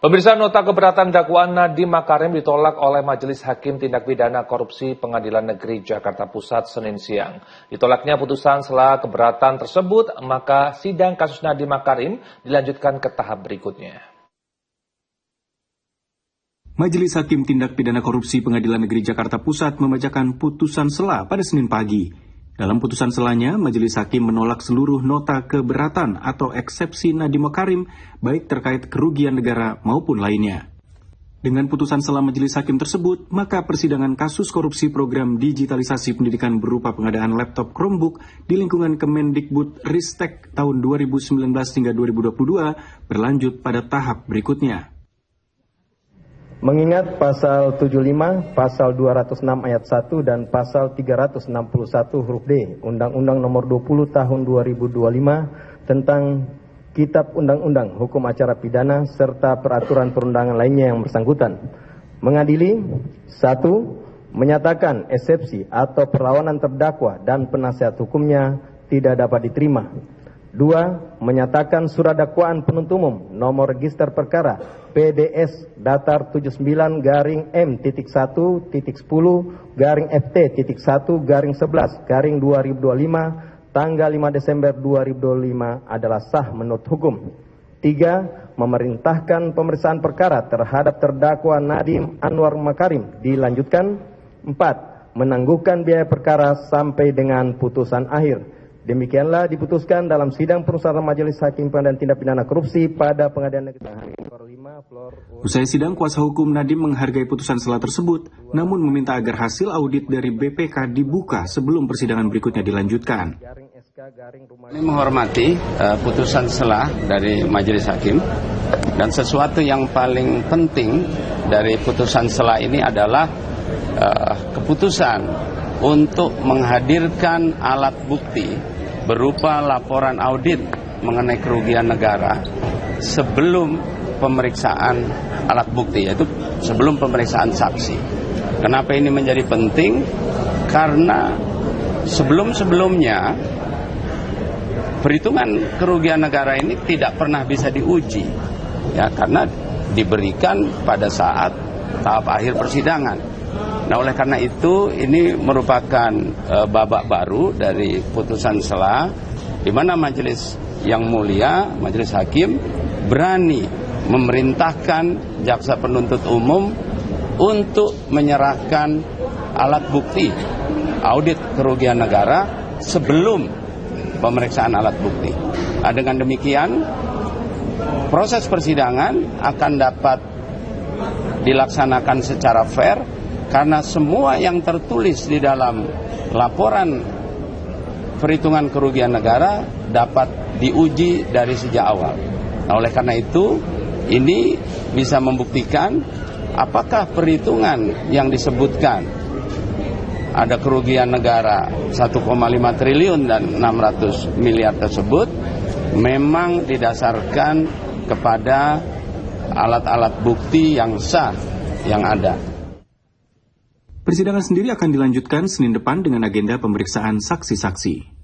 Pemirsa, nota keberatan dakwaan Nadiem Makarim ditolak oleh Majelis Hakim Tindak Pidana Korupsi Pengadilan Negeri Jakarta Pusat Senin siang. Ditolaknya putusan setelah keberatan tersebut, maka sidang kasus Nadiem Makarim dilanjutkan ke tahap berikutnya. Majelis Hakim Tindak Pidana Korupsi Pengadilan Negeri Jakarta Pusat membacakan putusan sela pada Senin pagi. Dalam putusan selanya, Majelis Hakim menolak seluruh nota keberatan atau eksepsi Nadiem Makarim, baik terkait kerugian negara maupun lainnya. Dengan putusan sela Majelis Hakim tersebut, maka persidangan kasus korupsi program digitalisasi pendidikan berupa pengadaan laptop Chromebook di lingkungan Kemendikbud Ristek tahun 2019 hingga 2022 berlanjut pada tahap berikutnya. Mengingat pasal 75, pasal 206 ayat 1 dan pasal 361 huruf D Undang-Undang Nomor 20 Tahun 2025 tentang Kitab Undang-Undang Hukum Acara Pidana serta peraturan perundangan lainnya yang bersangkutan. Mengadili 1. Menyatakan eksepsi atau perlawanan terdakwa dan penasihat hukumnya tidak dapat diterima. 2. Menyatakan surat dakwaan penuntut umum nomor register perkara PDS datar 79-M.1-FT.1-11-11/2025 tanggal 5 Desember 2025 adalah sah menurut hukum. 3. Memerintahkan pemeriksaan perkara terhadap terdakwa Nadiem Anwar Makarim dilanjutkan. 4. Menangguhkan biaya perkara sampai dengan putusan akhir. Demikianlah diputuskan dalam sidang perusahaan Majelis Hakim Pengadilan Tindak Pidana Korupsi pada Pengadilan Negeri. Usai sidang, kuasa hukum Nadiem menghargai putusan sela tersebut, namun meminta agar hasil audit dari BPK dibuka sebelum persidangan berikutnya dilanjutkan. Ini menghormati putusan sela dari Majelis Hakim, dan sesuatu yang paling penting dari putusan sela ini adalah keputusan untuk menghadirkan alat bukti berupa laporan audit mengenai kerugian negara sebelum pemeriksaan alat bukti, yaitu sebelum pemeriksaan saksi. Kenapa ini menjadi penting? Karena sebelum-sebelumnya perhitungan kerugian negara ini tidak pernah bisa diuji, ya, karena diberikan pada saat tahap akhir persidangan. Nah, oleh karena itu ini merupakan babak baru dari putusan sela, di mana majelis yang mulia, Majelis Hakim, berani memerintahkan jaksa penuntut umum untuk menyerahkan alat bukti audit kerugian negara sebelum pemeriksaan alat bukti. Nah, dengan demikian proses persidangan akan dapat dilaksanakan secara fair, karena semua yang tertulis di dalam laporan perhitungan kerugian negara dapat diuji dari sejak awal. Nah, oleh karena itu ini bisa membuktikan apakah perhitungan yang disebutkan ada kerugian negara 1,5 triliun dan 600 miliar tersebut memang didasarkan kepada alat-alat bukti yang sah yang ada. Persidangan sendiri akan dilanjutkan Senin depan dengan agenda pemeriksaan saksi-saksi.